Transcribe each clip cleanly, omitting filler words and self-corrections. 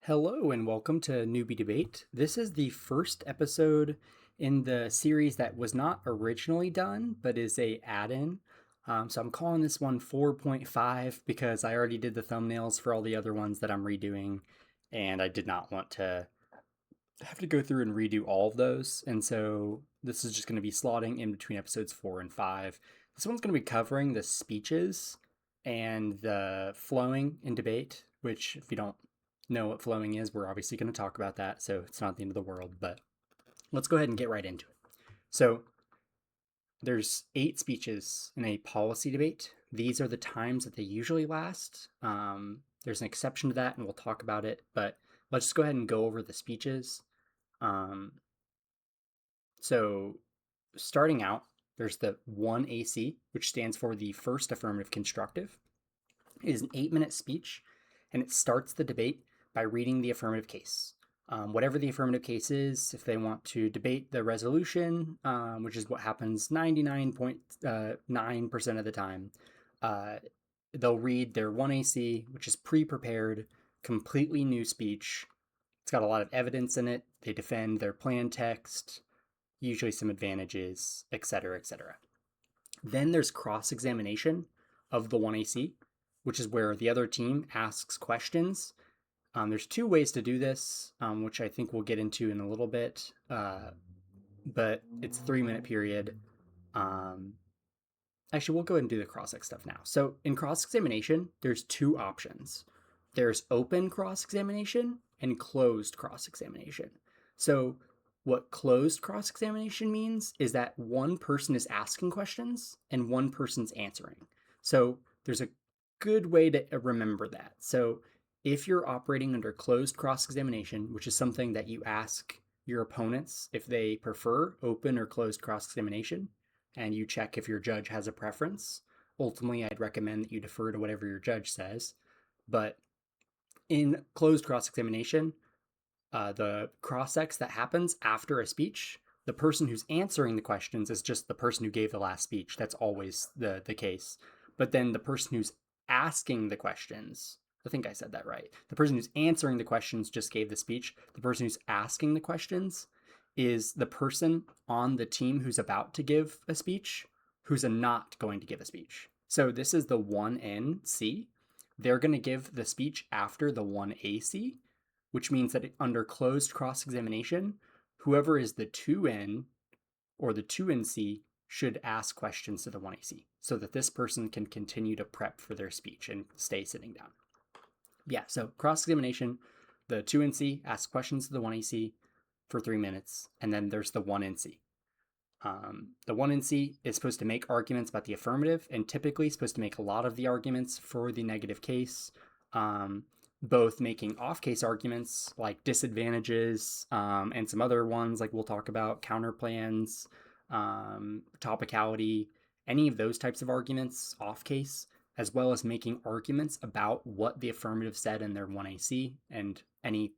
Hello and welcome to Newbie Debate. This is the first episode in the series that was not originally done, but is a add-in. So I'm calling this one 4.5 because I already did the thumbnails for all the other ones that I'm redoing, and I did not want to have to go through and redo all of those. And so this is just going to be slotting in between episodes 4 and 5. This one's going to be covering the speeches and the flowing in debate, which, if you don't know what flowing is, we're obviously going to talk about that. So it's not the end of the world, but let's go ahead and get right into it. So there's 8 speeches in a policy debate. These are the times that they usually last. There's an exception to that, and we'll talk about it, but let's just go ahead and go over the speeches. So starting out, there's the 1AC, which stands for the first affirmative constructive. It is an 8-minute speech, and it starts the debate by reading the affirmative case. Whatever the affirmative case is, if they want to debate the resolution, which is what happens 99.9% of the time, they'll read their 1AC, which is pre-prepared, completely new speech. It's got a lot of evidence in it. They defend their plan text, usually some advantages, etc., etc. Then there's cross-examination of the 1AC, which is where the other team asks questions. There's 2 ways to do this, which I think we'll get into in a little bit, but it's a 3-minute period. Actually, we'll go ahead and do the cross-ex stuff now. So in cross-examination, there's 2 options. There's open cross-examination and closed cross-examination. So what closed cross-examination means is that one person is asking questions and one person's answering. So there's a good way to remember that. So if you're operating under closed cross-examination, which is something that you ask your opponents if they prefer open or closed cross-examination, and you check if your judge has a preference. Ultimately, I'd recommend that you defer to whatever your judge says. But in closed cross-examination, the cross-ex that happens after a speech, the person who's answering the questions is just the person who gave the last speech. That's always the case. But then the person who's asking the questions, I think I said that right. The person who's answering the questions just gave the speech. The person who's asking the questions is the person on the team who's about to give a speech who's not going to give a speech. So this is the 1NC. They're going to give the speech after the 1AC, which means that under closed cross-examination, whoever is the 2N or the 2NC should ask questions to the 1AC so that this person can continue to prep for their speech and stay sitting down. Yeah, so cross-examination, the 2NC asks questions to the 1AC for 3 minutes, and then there's the 1NC. The 1NC is supposed to make arguments about the affirmative and typically supposed to make a lot of the arguments for the negative case, both making off-case arguments like disadvantages and some other ones like we'll talk about, counter plans, topicality, any of those types of arguments off-case, as well as making arguments about what the affirmative said in their 1AC and any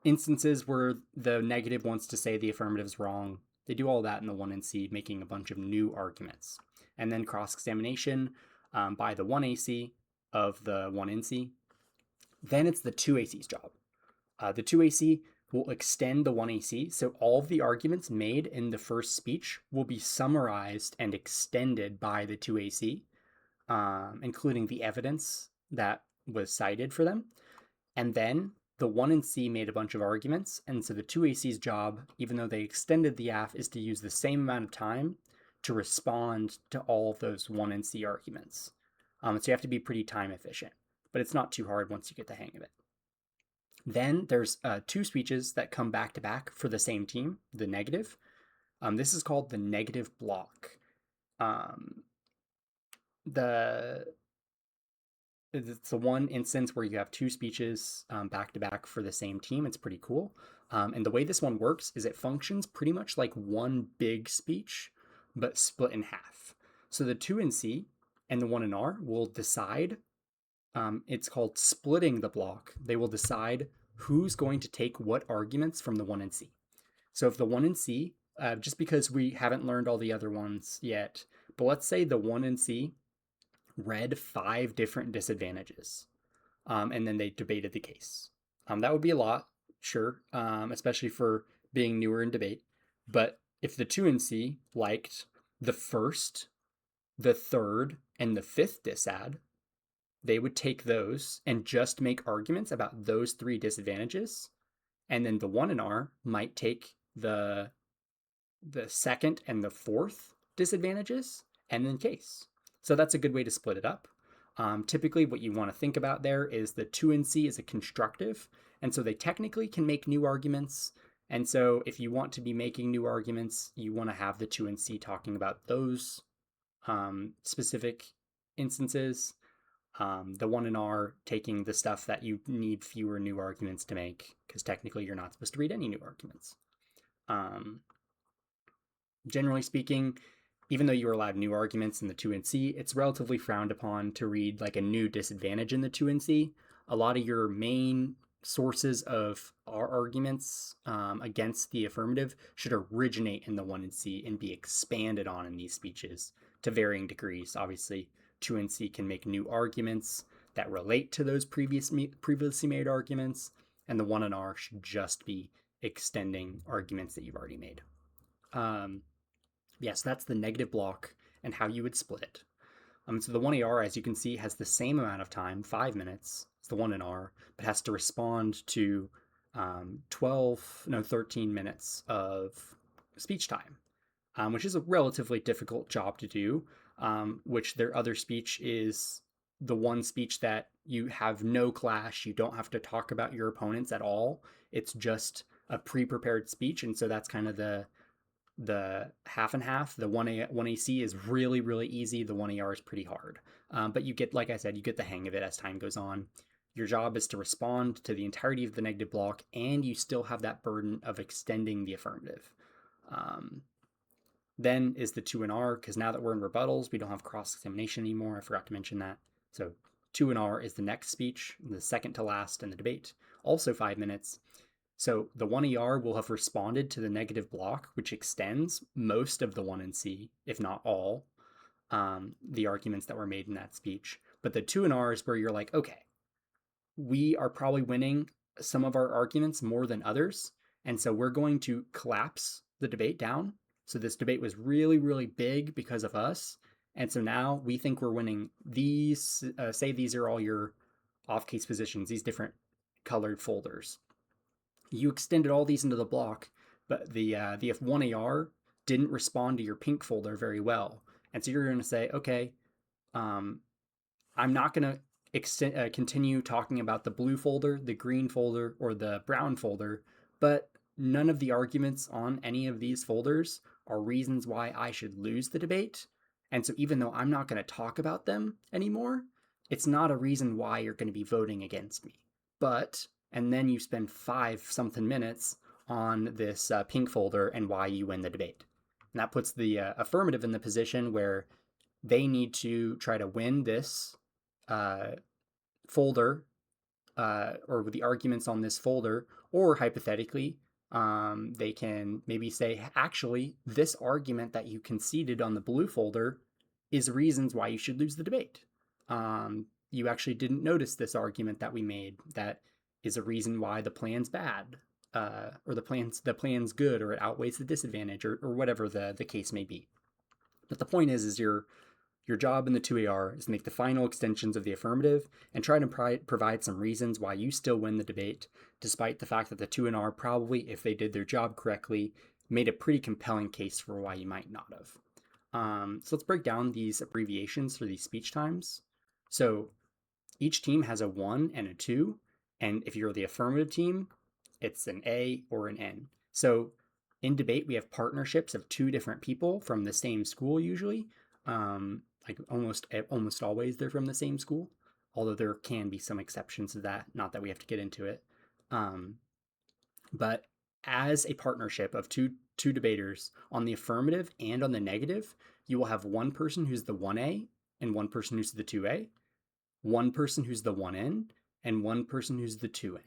instances where the negative wants to say the affirmative is wrong. They do all that in the 1NC, making a bunch of new arguments. And then cross-examination by the 1AC of the 1NC. Then it's the 2AC's job. The 2AC will extend the 1AC, so all of the arguments made in the first speech will be summarized and extended by the 2AC, including the evidence that was cited for them. And then the 1NC made a bunch of arguments, and so the 2AC's job, even though they extended the AF, is to use the same amount of time to respond to all of those 1NC arguments. So you have to be pretty time efficient, but it's not too hard once you get the hang of it. Then there's 2 speeches that come back to back for the same team, the negative. This is called the negative block. It's the one instance where you have 2 speeches back to back for the same team. It's pretty cool. And the way this one works is it functions pretty much like one big speech, but split in half. So the 2NC and the 1NR will decide, it's called splitting the block. They will decide who's going to take what arguments from the 1NC. So if the 1NC, just because we haven't learned all the other ones yet, but let's say the 1NC read 5 different disadvantages, and then they debated the case. That would be a lot, sure, especially for being newer in debate. But if the 2NC liked the first, the third, and the fifth disad, they would take those and just make arguments about those three disadvantages. And then the 1NR might take the second and the fourth disadvantages and then case. So that's a good way to split it up. Typically, what you want to think about there is the 2NC is a constructive, and so they technically can make new arguments. And so if you want to be making new arguments, you want to have the 2NC talking about those specific instances. The 1NR taking the stuff that you need fewer new arguments to make, because technically you're not supposed to read any new arguments. Generally speaking, even though you're allowed new arguments in the 2NC, it's relatively frowned upon to read like a new disadvantage in the 2NC. A lot of your main sources of our arguments against the affirmative should originate in the 1NC and be expanded on in these speeches to varying degrees. Obviously, 2NC can make new arguments that relate to those previously made arguments, and the 1NR should just be extending arguments that you've already made. Yes, that's the negative block and how you would split it. So the 1AR, as you can see, has the same amount of time, 5 minutes, as the 1NR, but has to respond to 13 minutes of speech time, which is a relatively difficult job to do, which their other speech is the one speech that you have no clash, you don't have to talk about your opponents at all. It's just a pre-prepared speech, and so that's kind of the half and half. The 1AC is really, really easy. The 1AR is pretty hard. But you get, like I said, you get the hang of it as time goes on. Your job is to respond to the entirety of the negative block, and you still have that burden of extending the affirmative. Then is the 2NR, because now that we're in rebuttals, we don't have cross-examination anymore. I forgot to mention that. So 2NR is the next speech, the second to last in the debate, also 5 minutes. So the 1ER will have responded to the negative block, which extends most of the 1NC, if not all, the arguments that were made in that speech. But the 2NR is where you're like, okay, we are probably winning some of our arguments more than others, and so we're going to collapse the debate down. So this debate was really, really big because of us, and so now we think we're winning these, say these are all your off-case positions, these different colored folders. You extended all these into the block, but the F1AR didn't respond to your pink folder very well. And so you're going to say, okay, I'm not going to continue talking about the blue folder, the green folder, or the brown folder, but none of the arguments on any of these folders are reasons why I should lose the debate. And so even though I'm not going to talk about them anymore, it's not a reason why you're going to be voting against me. But and then you spend 5-something minutes on this pink folder and why you win the debate. And that puts the affirmative in the position where they need to try to win this folder or the arguments on this folder, or hypothetically, they can maybe say, actually, this argument that you conceded on the blue folder is reasons why you should lose the debate. You actually didn't notice this argument that we made that is a reason why the plan's bad, or the plan's good, or it outweighs the disadvantage, or whatever the case may be. But the point is your job in the 2AR is to make the final extensions of the affirmative and try to provide some reasons why you still win the debate, despite the fact that the 2NR probably, if they did their job correctly, made a pretty compelling case for why you might not have. So let's break down these abbreviations for these speech times. So each team has a 1 and a 2. And if you're the affirmative team, it's an A or an N. So in debate, we have partnerships of 2 different people from the same school usually. Like almost always they're from the same school, although there can be some exceptions to that, not that we have to get into it. But as a partnership of two debaters on the affirmative and on the negative, you will have one person who's the 1A and one person who's the 2A, one person who's the 1N, and one person who's the 2N.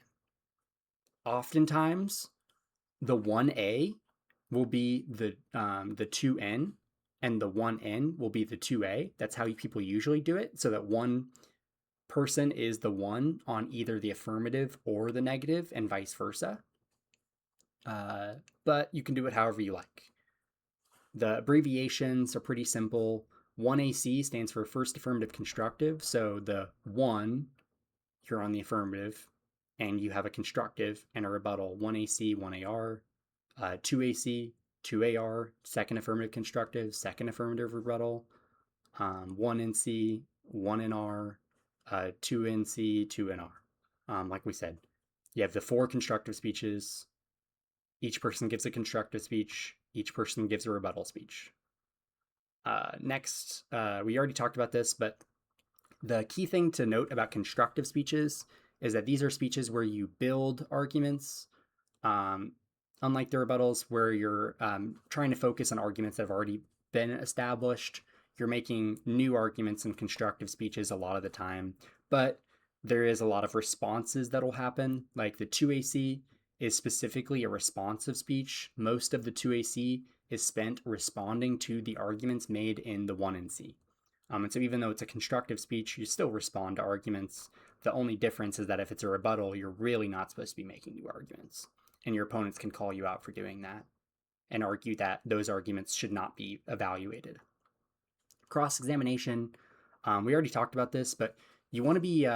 Oftentimes, the 1A will be the 2N, and the 1N will be the 2A. That's how people usually do it, so that one person is the one on either the affirmative or the negative, and vice versa. But you can do it however you like. The abbreviations are pretty simple. 1AC stands for first affirmative constructive. So the 1, you're on the affirmative, and you have a constructive and a rebuttal. 1AC, 1AR. 2AC, 2AR, second affirmative constructive, second affirmative rebuttal. 1NC, 1NR, 2NC, 2NR. Like we said, you have the 4 constructive speeches. Each person gives a constructive speech. Each person gives a rebuttal speech. Next, we already talked about this, but the key thing to note about constructive speeches is that these are speeches where you build arguments, unlike the rebuttals where you're trying to focus on arguments that have already been established. You're making new arguments in constructive speeches a lot of the time, but there is a lot of responses that will happen. Like the 2AC is specifically a responsive speech. Most of the 2AC is spent responding to the arguments made in the 1NC. And so even though it's a constructive speech, you still respond to arguments. The only difference is that if it's a rebuttal, you're really not supposed to be making new arguments. And your opponents can call you out for doing that and argue that those arguments should not be evaluated. Cross-examination, we already talked about this, but you want to be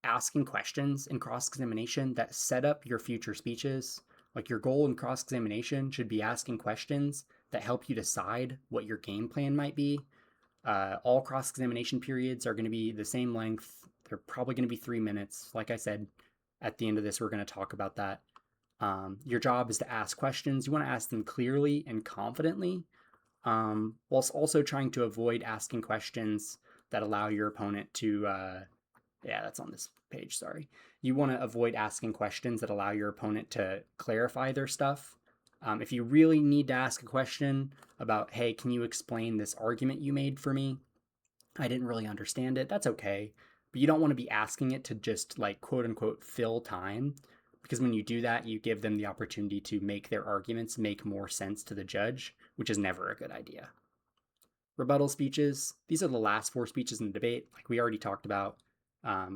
asking questions in cross-examination that set up your future speeches. Like your goal in cross-examination should be asking questions that help you decide what your game plan might be. All cross-examination periods are going to be the same length. They're probably going to be 3 minutes. Like I said, at the end of this, we're going to talk about that. Your job is to ask questions. You want to ask them clearly and confidently, whilst also trying to avoid asking questions that allow your opponent to, that's on this page, sorry. You want to avoid asking questions that allow your opponent to clarify their stuff. If you really need to ask a question about, hey, can you explain this argument you made for me? I didn't really understand it. That's okay. But you don't want to be asking it to just like quote unquote fill time, because when you do that, you give them the opportunity to make their arguments make more sense to the judge, which is never a good idea. Rebuttal speeches. These are the last 4 speeches in the debate, like we already talked about,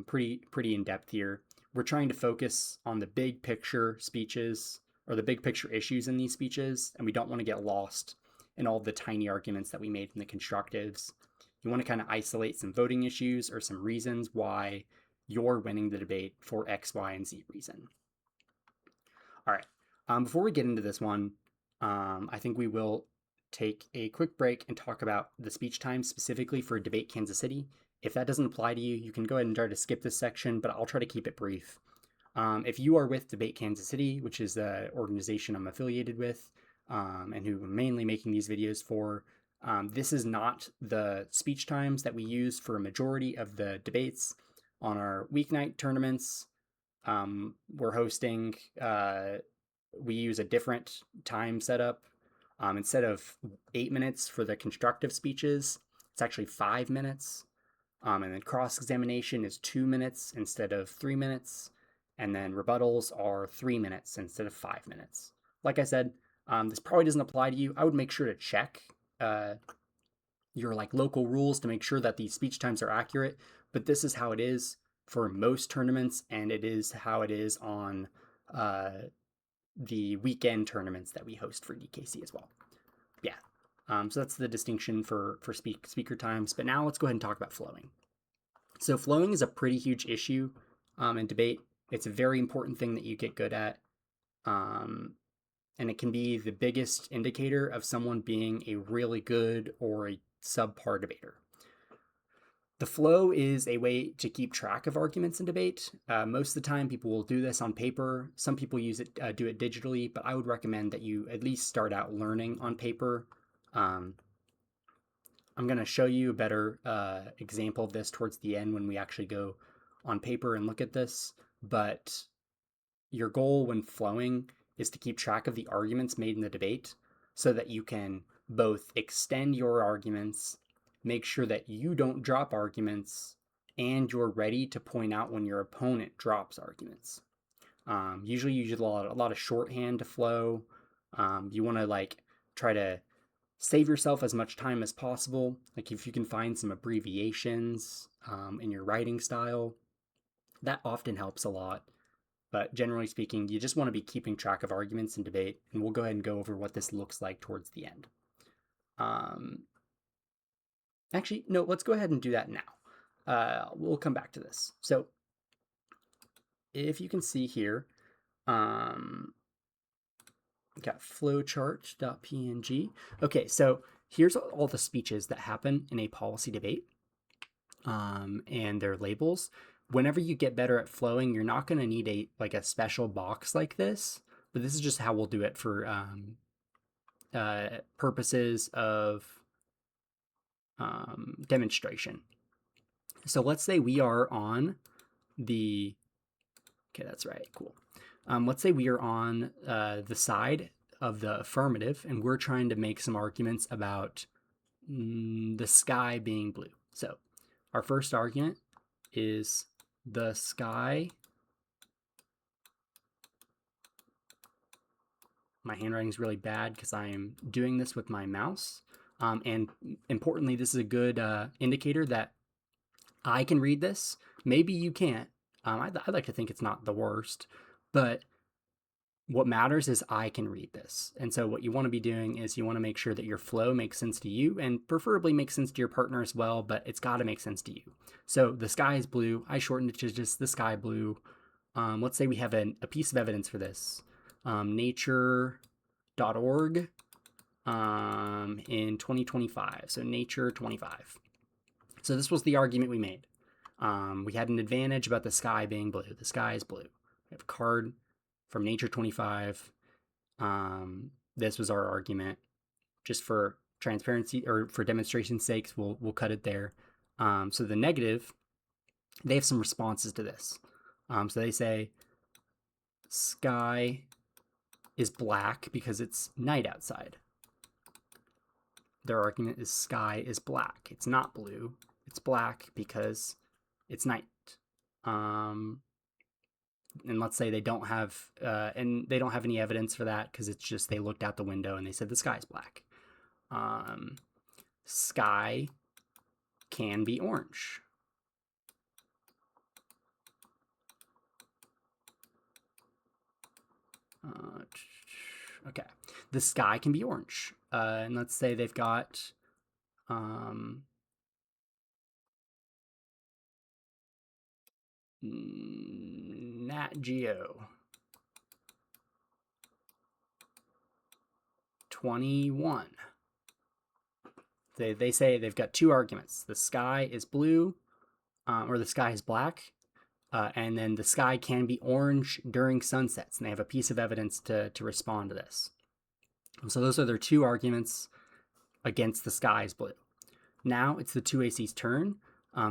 pretty in depth here. We're trying to focus on the big picture speeches or the big picture issues in these speeches, and we don't want to get lost in all the tiny arguments that we made in the constructives. You want to kind of isolate some voting issues or some reasons why you're winning the debate for X, Y, and Z reason. All right, before we get into this one, I think we will take a quick break and talk about the speech time specifically for Debate Kansas City. If that doesn't apply to you, you can go ahead and try to skip this section, but I'll try to keep it brief. If you are with Debate Kansas City, which is the organization I'm affiliated with, and who I'm mainly making these videos for, this is not the speech times that we use for a majority of the debates on our weeknight tournaments. We're hosting, we use a different time setup. Instead of 8 minutes for the constructive speeches, it's actually 5 minutes. And then cross-examination is 2 minutes instead of 3 minutes. And then rebuttals are 3 minutes instead of 5 minutes. Like I said, this probably doesn't apply to you. I would make sure to check your like local rules to make sure that these speech times are accurate. But this is how it is for most tournaments, and it is how it is on the weekend tournaments that we host for DKC as well. Yeah. So that's the distinction for speaker times. But now let's go ahead and talk about flowing. So flowing is a pretty huge issue in debate. It's a very important thing that you get good at. And it can be the biggest indicator of someone being a really good or a subpar debater. The flow is a way to keep track of arguments in debate. Most of the time, people will do this on paper. Some people do it digitally, but I would recommend that you at least start out learning on paper. I'm going to show you a better example of this towards the end when we actually go on paper and look at this. But your goal when flowing is to keep track of the arguments made in the debate so that you can both extend your arguments, make sure that you don't drop arguments, and you're ready to point out when your opponent drops arguments. Usually you use a lot of shorthand to flow. You want to like try to Save yourself as much time as possible. Like if you can find some abbreviations in your writing style, that often helps a lot. But generally speaking, you just want to be keeping track of arguments and debate, and we'll go ahead and go over what this looks like towards the end. Actually, no, let's go ahead and do that now. We'll come back to this. So if you can see here, got flowchart.png. Okay, so here's all the speeches that happen in a policy debate, and their labels. Whenever you get better at flowing, you're not going to need a special box like this, but this is just how we'll do it for purposes of demonstration. So let's say we are on the, okay, that's right, cool. Let's say we are on the side of the affirmative, and we're trying to make some arguments about the sky being blue. So our first argument is the sky. My handwriting is really bad because I am doing this with my mouse. And importantly, this is a good indicator that I can read this. Maybe you can't. I'd like to think it's not the worst, but what matters is I can read this. And so what you want to be doing is you want to make sure that your flow makes sense to you and preferably makes sense to your partner as well, but it's got to make sense to you. So the sky is blue. I shortened it to just the sky blue. Let's say we have a piece of evidence for this. Nature.org in 2025. So Nature 25. So this was the argument we made. We had an advantage about the sky being blue. The sky is blue. We have a card from Nature 25. This was our argument. Just for transparency or for demonstration's sakes, we'll cut it there. So the negative, they have some responses to this. So they say sky is black because it's night outside. Their argument is sky is black. It's not blue. It's black because it's night. And let's say they don't have any evidence for that because it's just they looked out the window and they said the sky's black. Sky can be orange. Okay, the sky can be orange. And let's say they've got Nat Geo 21. They say they've got two arguments. The sky is blue, or the sky is black, and then the sky can be orange during sunsets. And they have a piece of evidence to respond to this. So those are their two arguments against the sky is blue. Now it's the 2AC's turn.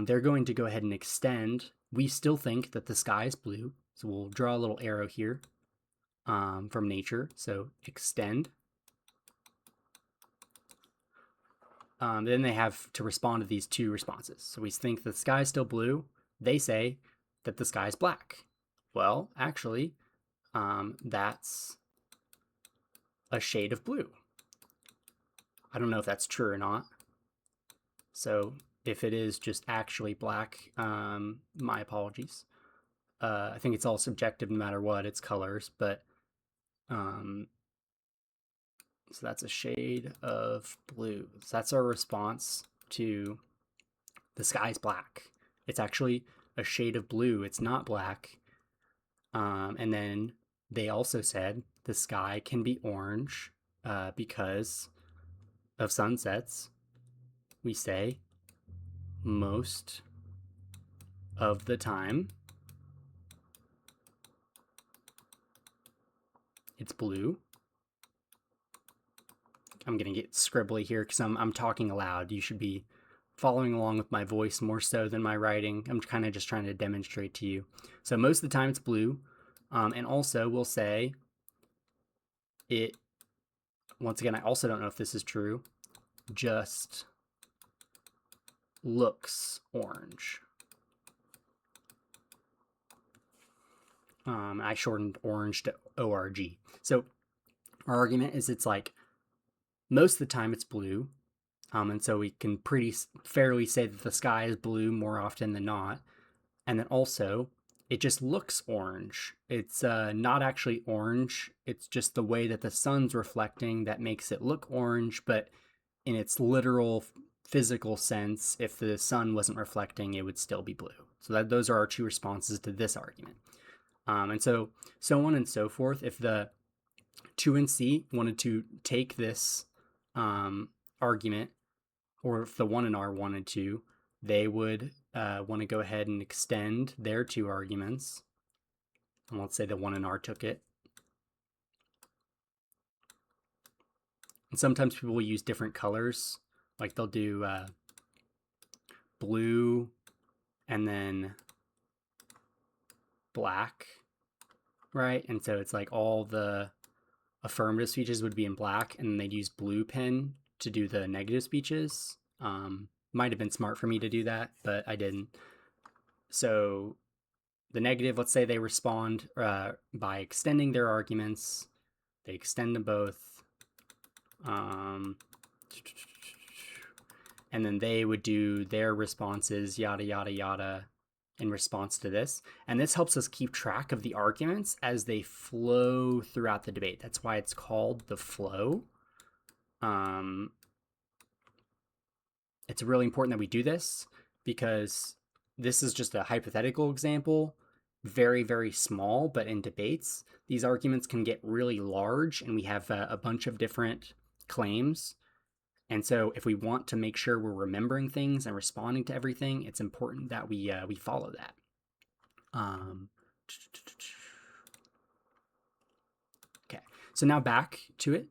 They're going to go ahead and extend. We still think that the sky is blue. So we'll draw a little arrow here from nature. So extend. Then they have to respond to these two responses. So we think the sky is still blue. They say that the sky is black. Well, actually, that's a shade of blue. I don't know if that's true or not. So if it is just actually black, my apologies. I think it's all subjective no matter what, it's colors, but so that's a shade of blue. So that's our response to the sky's black. It's actually a shade of blue. It's not black. And then they also said the sky can be orange because of sunsets. We say most of the time it's blue. I'm going to get scribbly here because I'm talking aloud. You should be following along with my voice more so than my writing. I'm kind of just trying to demonstrate to you. So most of the time it's blue. And also we'll say it, once again, I also don't know if this is true, just looks orange. I shortened orange to ORG. So our argument is it's like Most of the time it's blue. And so we can pretty fairly say that the sky is blue more often than not. And then also, it just looks orange. It's not actually orange. It's just the way that the sun's reflecting that makes it look orange. But in its literal physical sense, if the sun wasn't reflecting, it would still be blue. So those are our two responses to this argument. And so on and so forth. If the 2 and C wanted to take this argument, or if the 1 and R wanted to, they would want to go ahead and extend their two arguments. And let's say the 1 and R took it. And sometimes people will use different colors. Like they'll do blue and then black, right? And so it's like all the affirmative speeches would be in black, and they'd use blue pen to do the negative speeches. Might have been smart for me to do that, but I didn't. So the negative, let's say they respond by extending their arguments. They extend them both. And then they would do their responses, yada, yada, yada, in response to this. And this helps us keep track of the arguments as they flow throughout the debate. That's why it's called the flow. It's really important that we do this because this is just a hypothetical example, very, very small, but in debates, these arguments can get really large and we have a bunch of different claims. And so if we want to make sure we're remembering things and responding to everything, it's important that we follow that. Okay, so now back to it.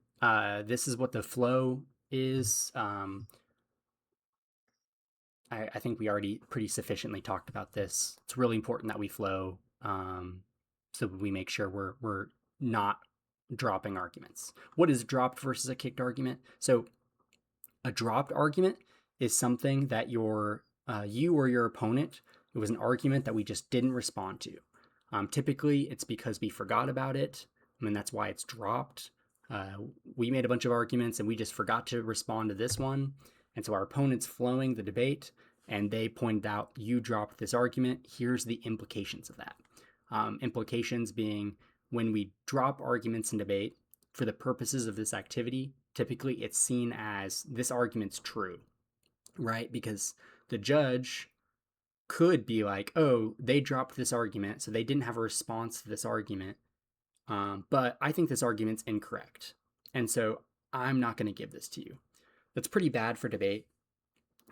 This is what the flow is. I think we already pretty sufficiently talked about this. It's really important that we flow, so we make sure we're not dropping arguments. What is dropped versus a kicked argument? So a dropped argument is something that you or your opponent, it was an argument that we just didn't respond to. Typically, it's because we forgot about it. I mean, that's why it's dropped. We made a bunch of arguments and we just forgot to respond to this one. And so our opponent's flowing the debate and they pointed out, you dropped this argument. Here's the implications of that. Implications being when we drop arguments in debate for the purposes of this activity, typically it's seen as this argument's true, right? Because the judge could be like, oh, they dropped this argument, so they didn't have a response to this argument. But I think this argument's incorrect. And so I'm not going to give this to you. That's pretty bad for debate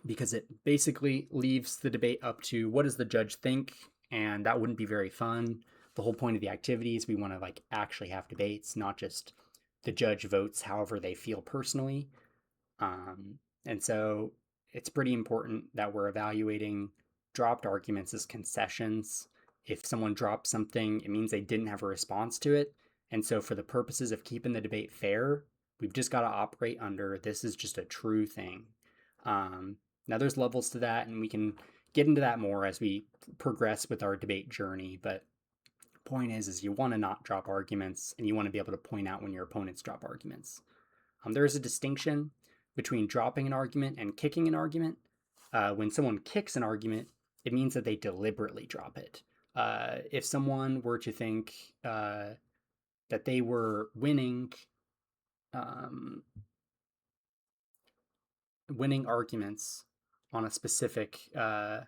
because it basically leaves the debate up to what does the judge think, and that wouldn't be very fun. The whole point of the activity is we want to like actually have debates, not just the judge votes however they feel personally. And so it's pretty important that we're evaluating dropped arguments as concessions. If someone drops something, it means they didn't have a response to it. And so for the purposes of keeping the debate fair, we've just got to operate under this is just a true thing. Now there's levels to that, and we can get into that more as we progress with our debate journey. But point is you want to not drop arguments, and you want to be able to point out when your opponents drop arguments. There is a distinction between dropping an argument and kicking an argument. When someone kicks an argument, it means that they deliberately drop it. If someone were to think that they were winning arguments on a specific, I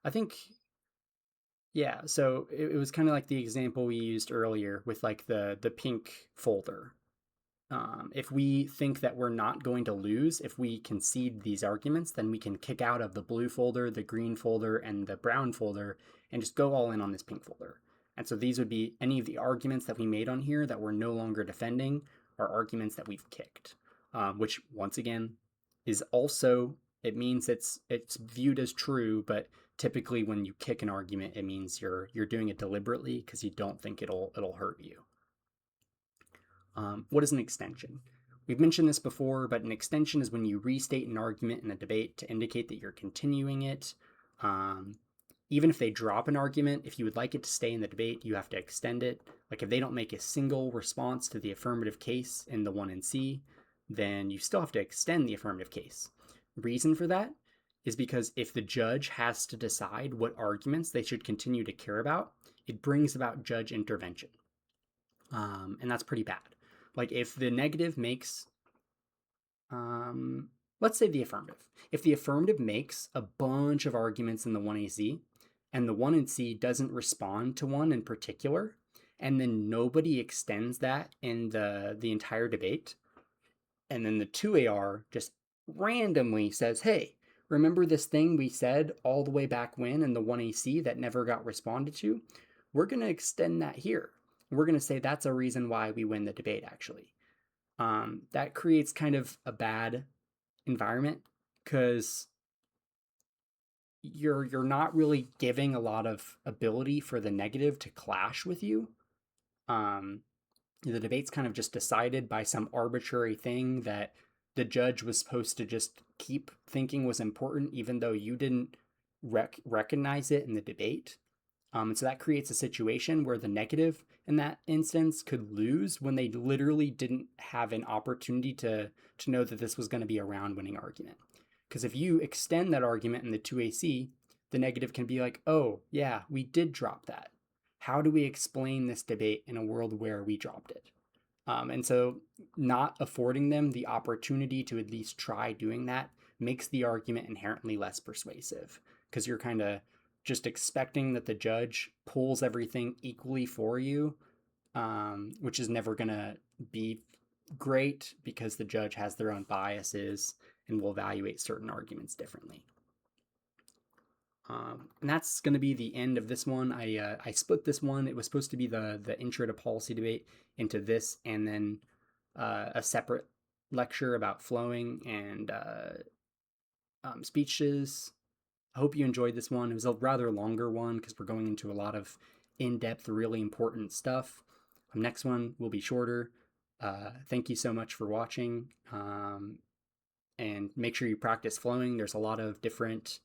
think, yeah. So it was kind of like the example we used earlier with like the pink folder. If we think that we're not going to lose, if we concede these arguments, then we can kick out of the blue folder, the green folder, and the brown folder, and just go all in on this pink folder. And so these would be any of the arguments that we made on here that we're no longer defending are arguments that we've kicked, which once again is also, it means it's viewed as true, but typically when you kick an argument, it means you're doing it deliberately because you don't think it'll hurt you. What is an extension? We've mentioned this before, but an extension is when you restate an argument in a debate to indicate that you're continuing it. Even if they drop an argument, if you would like it to stay in the debate, you have to extend it. Like if they don't make a single response to the affirmative case in the 1 and C, then you still have to extend the affirmative case. Reason for that is because if the judge has to decide what arguments they should continue to care about, it brings about judge intervention. And that's pretty bad. Like if the negative makes, let's say the affirmative. If the affirmative makes a bunch of arguments in the 1AC and the 1 in C doesn't respond to one in particular, and then nobody extends that in the entire debate, and then the 2AR just randomly says, hey, remember this thing we said all the way back when in the 1AC that never got responded to? We're going to extend that here. We're going to say that's a reason why we win the debate, actually. That creates kind of a bad environment because you're not really giving a lot of ability for the negative to clash with you. The debate's kind of just decided by some arbitrary thing that the judge was supposed to just keep thinking was important, even though you didn't recognize it in the debate. And so that creates a situation where the negative in that instance could lose when they literally didn't have an opportunity to know that this was going to be a round winning argument. Because if you extend that argument in the 2AC, the negative can be like, oh, yeah, we did drop that. How do we explain this debate in a world where we dropped it? And so not affording them the opportunity to at least try doing that makes the argument inherently less persuasive because you're kind of just expecting that the judge pulls everything equally for you, which is never going to be great because the judge has their own biases and will evaluate certain arguments differently. And that's going to be the end of this one. I split this one. It was supposed to be the intro to policy debate into this, and then a separate lecture about flowing and speeches. I hope you enjoyed this one. It was a rather longer one because we're going into a lot of in-depth, really important stuff. Next one will be shorter. Thank you so much for watching. And make sure you practice flowing. There's a lot of different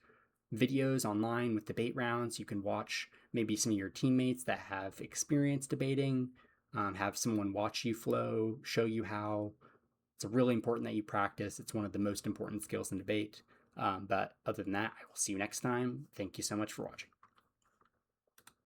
videos online with debate rounds. You can watch maybe some of your teammates that have experience debating, have someone watch you flow, show you how. It's really important that you practice. It's one of the most important skills in debate. But other than that, I will see you next time. Thank you so much for watching.